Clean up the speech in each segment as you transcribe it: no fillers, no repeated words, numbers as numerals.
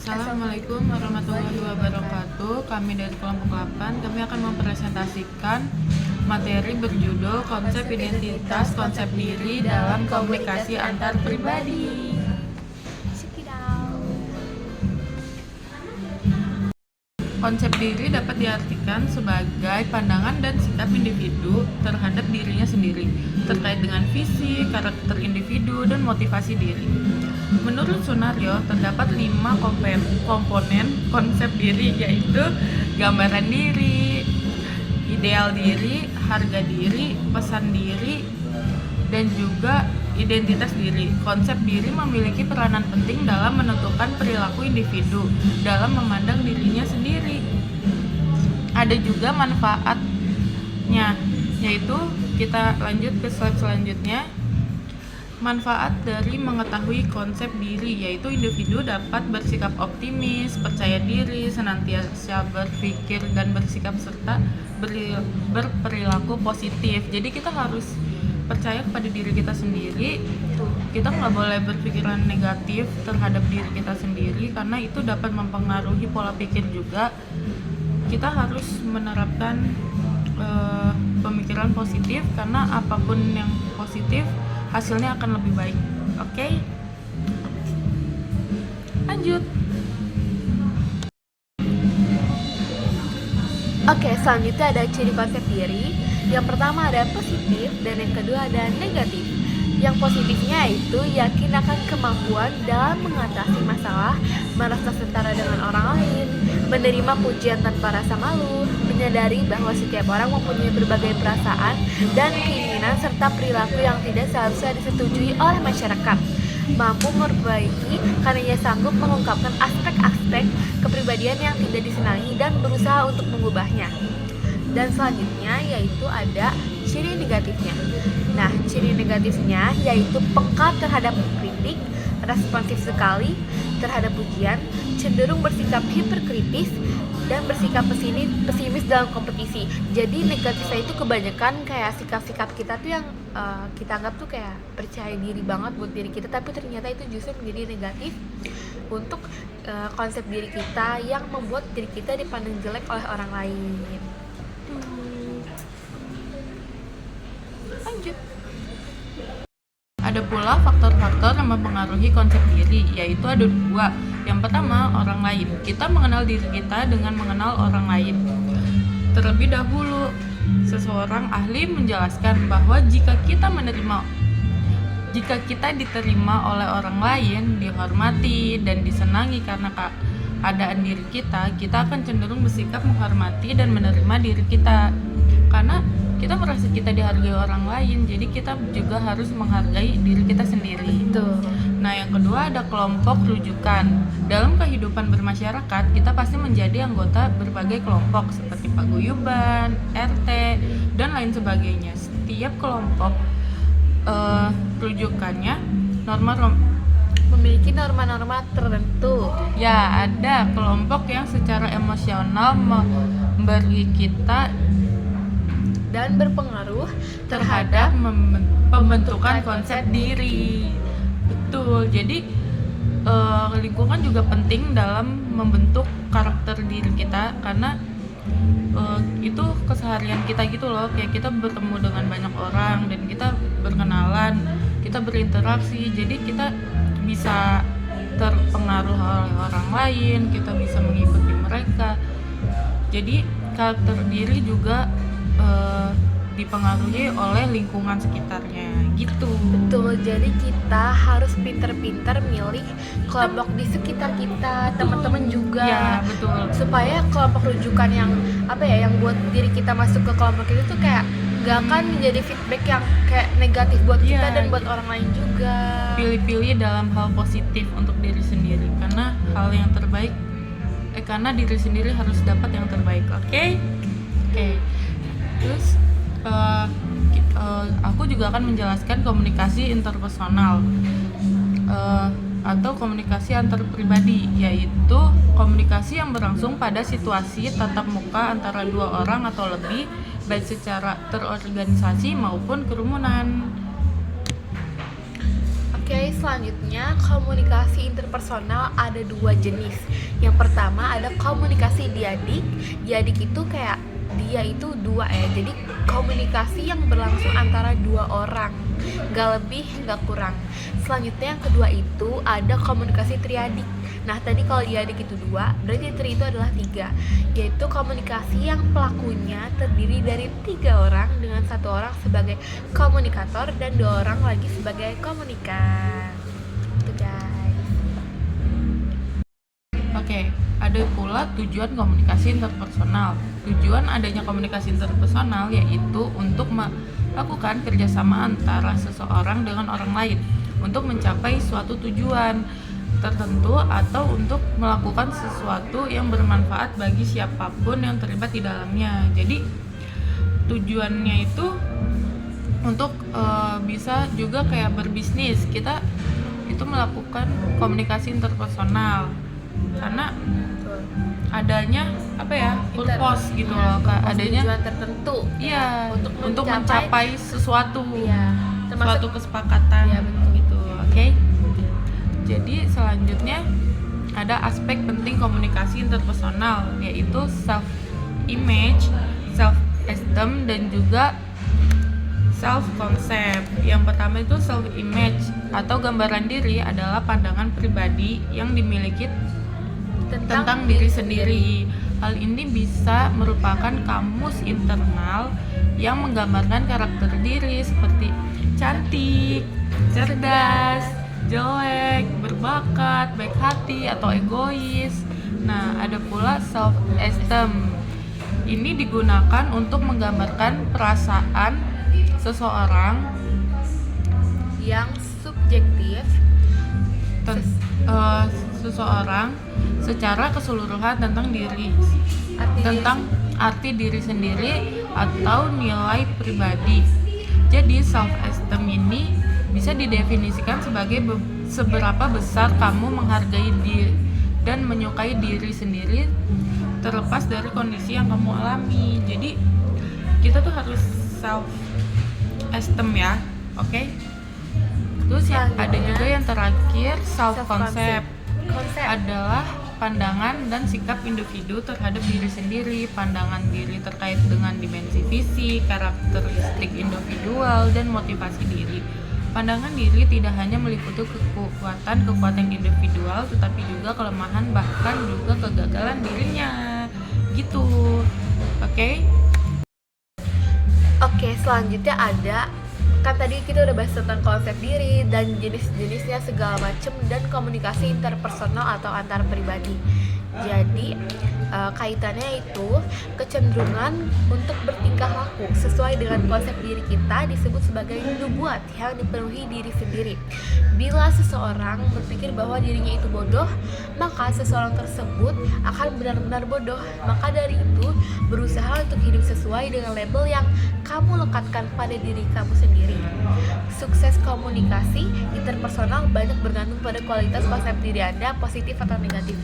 Assalamualaikum warahmatullahi wabarakatuh. Kami dari kelompok 8, kami akan mempresentasikan materi berjudul konsep identitas, konsep diri dalam komunikasi antar pribadi. Konsep diri dapat diartikan sebagai pandangan dan sikap individu terhadap dirinya sendiri, terkait dengan visi, karakter individu, dan motivasi diri. Menurut Sunario, terdapat 5 komponen konsep diri, yaitu gambaran diri, ideal diri, harga diri, pesan diri, dan juga identitas diri. Konsep diri memiliki peranan penting dalam menentukan perilaku individu dalam memandang dirinya sendiri. Ada juga manfaatnya, yaitu kita lanjut ke slide selanjutnya. Manfaat dari mengetahui konsep diri, yaitu individu dapat bersikap optimis, percaya diri, senantiasa berpikir dan bersikap serta berperilaku positif. Jadi kita harus percaya kepada diri kita sendiri. Kita nggak boleh berpikiran negatif terhadap diri kita sendiri, karena itu dapat mempengaruhi pola pikir juga. Kita harus menerapkan pemikiran positif, karena apapun yang positif hasilnya akan lebih baik. Oke? Lanjut. Oke, selanjutnya ada ciri konsep diri. Yang pertama ada positif dan yang kedua ada negatif. Yang positifnya itu yakin akan kemampuan dalam mengatasi masalah, merasa setara dengan orang lain, menerima pujian tanpa rasa malu, menyadari bahwa setiap orang mempunyai berbagai perasaan dan keinginan serta perilaku yang tidak seharusnya disetujui oleh masyarakat, mampu memperbaiki karena ia sanggup mengungkapkan aspek-aspek kepribadian yang tidak disenangi dan berusaha untuk mengubahnya. Dan selanjutnya yaitu ada ciri negatifnya. Nah, ciri negatifnya yaitu peka terhadap kritik, responsif sekali terhadap pujian, cenderung bersikap hiperkritis, dan bersikap pesimis dalam kompetisi. Jadi negatifnya itu kebanyakan kayak sikap-sikap kita tuh yang kita anggap tuh kayak percaya diri banget buat diri kita, tapi ternyata itu justru menjadi negatif untuk konsep diri kita yang membuat diri kita dipandang jelek oleh orang lain. Lanjut. Ada pula faktor-faktor yang mempengaruhi konsep diri, yaitu ada 2. Yang pertama, orang lain. Kita mengenal diri kita dengan mengenal orang lain. Terlebih dahulu, seseorang ahli menjelaskan bahwa jika kita diterima oleh orang lain, dihormati dan disenangi karena keadaan diri kita akan cenderung bersikap menghormati dan menerima diri kita. Karena kita merasa kita dihargai orang lain, jadi kita juga harus menghargai diri kita sendiri. Betul. Nah, yang kedua ada kelompok rujukan. Dalam kehidupan bermasyarakat, kita pasti menjadi anggota berbagai kelompok seperti paguyuban, RT, dan lain sebagainya. Setiap kelompok rujukannya memiliki norma-norma tertentu. Ya, ada kelompok yang secara emosional memberi kita Dan berpengaruh terhadap pembentukan konsep diri. Betul. Jadi lingkungan juga penting dalam membentuk karakter diri kita, karena itu keseharian kita gitu loh. Kayak kita bertemu dengan banyak orang dan kita berkenalan, kita berinteraksi. Jadi kita bisa terpengaruh oleh orang lain, kita bisa mengikuti mereka. Jadi karakter diri juga dipengaruhi oleh lingkungan sekitarnya gitu. Betul, jadi kita harus pinter-pinter milih kelompok di sekitar kita, teman-teman juga. Ya, betul. Supaya kelompok rujukan yang yang buat diri kita masuk ke kelompok itu tuh kayak gak akan menjadi feedback yang kayak negatif buat kita dan buat orang lain juga. Pilih-pilih dalam hal positif untuk diri sendiri, karena karena diri sendiri harus dapat yang terbaik. Oke. Terus aku juga akan menjelaskan komunikasi interpersonal atau komunikasi antar pribadi, yaitu komunikasi yang berlangsung pada situasi tatap muka antara 2 orang atau lebih, baik secara terorganisasi maupun kerumunan. Oke, selanjutnya, komunikasi interpersonal ada dua jenis. Yang pertama ada komunikasi diadik. Diadik itu kayak dia itu dua ya, jadi komunikasi yang berlangsung antara dua orang, gak lebih gak kurang. Selanjutnya yang kedua itu ada komunikasi triadik. Nah tadi kalau diadik itu dua, berarti tri itu adalah tiga, yaitu komunikasi yang pelakunya terdiri dari tiga orang dengan satu orang sebagai komunikator dan dua orang lagi sebagai komunikan. Itu guys. Oke, ada pula tujuan komunikasi interpersonal. Tujuan adanya komunikasi interpersonal yaitu untuk melakukan kerjasama antara seseorang dengan orang lain untuk mencapai suatu tujuan tertentu atau untuk melakukan sesuatu yang bermanfaat bagi siapapun yang terlibat di dalamnya. Jadi tujuannya itu untuk bisa juga kayak berbisnis. Kita itu melakukan komunikasi interpersonal karena adanya purpose gitu loh, adanya tujuan tertentu untuk mencapai sesuatu, suatu kesepakatan gitu. Oke. Jadi selanjutnya ada aspek penting komunikasi interpersonal, yaitu self image, self esteem dan juga self concept. Yang pertama itu self image atau gambaran diri adalah pandangan pribadi yang dimiliki tentang diri sendiri. Hal ini bisa merupakan kamus internal yang menggambarkan karakter diri seperti cantik, cerdas, jelek, berbakat, baik hati atau egois. Nah, ada pula self esteem. Ini digunakan untuk menggambarkan perasaan seseorang yang subjektif seseorang secara keseluruhan tentang diri, tentang arti diri sendiri atau nilai pribadi. Jadi self esteem ini bisa didefinisikan sebagai seberapa besar kamu menghargai diri dan menyukai diri sendiri terlepas dari kondisi yang kamu alami. Jadi kita tuh harus self esteem ya, oke? Terus ada juga yang terakhir self concept. Adalah pandangan dan sikap individu terhadap diri sendiri. Pandangan diri terkait dengan dimensi fisik, karakteristik individual, dan motivasi diri. Pandangan diri tidak hanya meliputi kekuatan individual, tetapi juga kelemahan bahkan juga kegagalan dirinya. Gitu. Oke, selanjutnya ada, kan tadi kita udah bahas tentang konsep diri dan jenis-jenisnya segala macam dan komunikasi interpersonal atau antar pribadi. Jadi kaitannya itu kecenderungan untuk bertingkah laku sesuai dengan konsep diri kita disebut sebagai nubuat yang dipenuhi diri sendiri. Bila seseorang berpikir bahwa dirinya itu bodoh, maka seseorang tersebut akan benar-benar bodoh. Maka dari itu, berusaha untuk hidup sesuai dengan label yang kamu lekatkan pada diri kamu sendiri. Sukses komunikasi interpersonal banyak bergantung pada kualitas konsep diri Anda, positif atau negatif.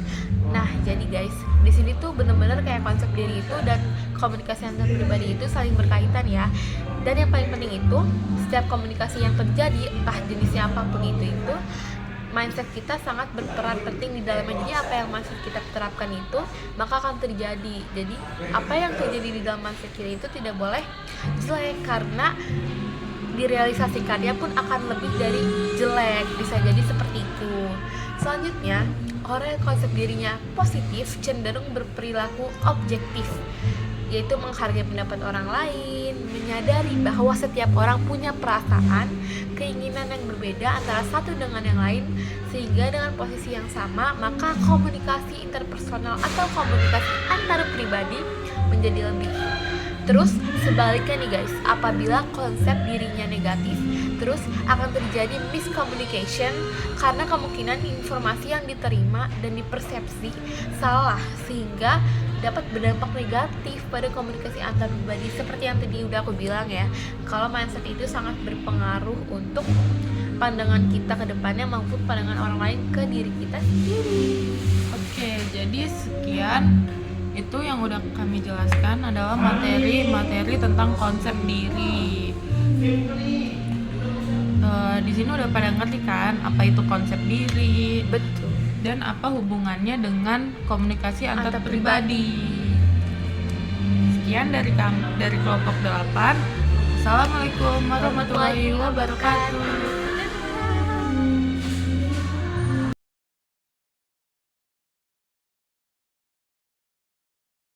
Nah, jadi guys, di sini tuh benar-benar kayak konsep diri itu dan komunikasi antar pribadi itu saling berkaitan ya. Dan yang paling penting itu, setiap komunikasi yang terjadi, entah jenisnya apapun itu mindset kita sangat berperan penting di dalamnya. Jadi apa yang mindset kita terapkan itu, maka akan terjadi. Jadi apa yang terjadi di dalam mindset kita itu tidak boleh jelek, karena direalisasikannya pun akan lebih dari jelek, bisa jadi seperti itu. Selanjutnya, orang yang konsep dirinya positif cenderung berperilaku objektif, yaitu menghargai pendapat orang lain, menyadari bahwa setiap orang punya perasaan, keinginan yang berbeda antara satu dengan yang lain, sehingga dengan posisi yang sama, maka komunikasi interpersonal atau komunikasi antar pribadi menjadi lebih. Terus sebaliknya nih guys, apabila konsep dirinya negatif, terus akan terjadi miscommunication karena kemungkinan informasi yang diterima dan dipersepsi salah, sehingga dapat berdampak negatif pada komunikasi antar pribadi. Seperti yang tadi udah aku bilang ya, kalau mindset itu sangat berpengaruh untuk pandangan kita ke depannya maupun pandangan orang lain ke diri kita sendiri. Oke, jadi sekian itu yang udah kami jelaskan adalah materi tentang konsep diri. Di sini udah pada ngerti kan apa itu konsep diri Betul. dan apa hubungannya dengan komunikasi antar Antar pribadi. Sekian dari kelompok 8. Assalamualaikum warahmatullahi wabarakatuh.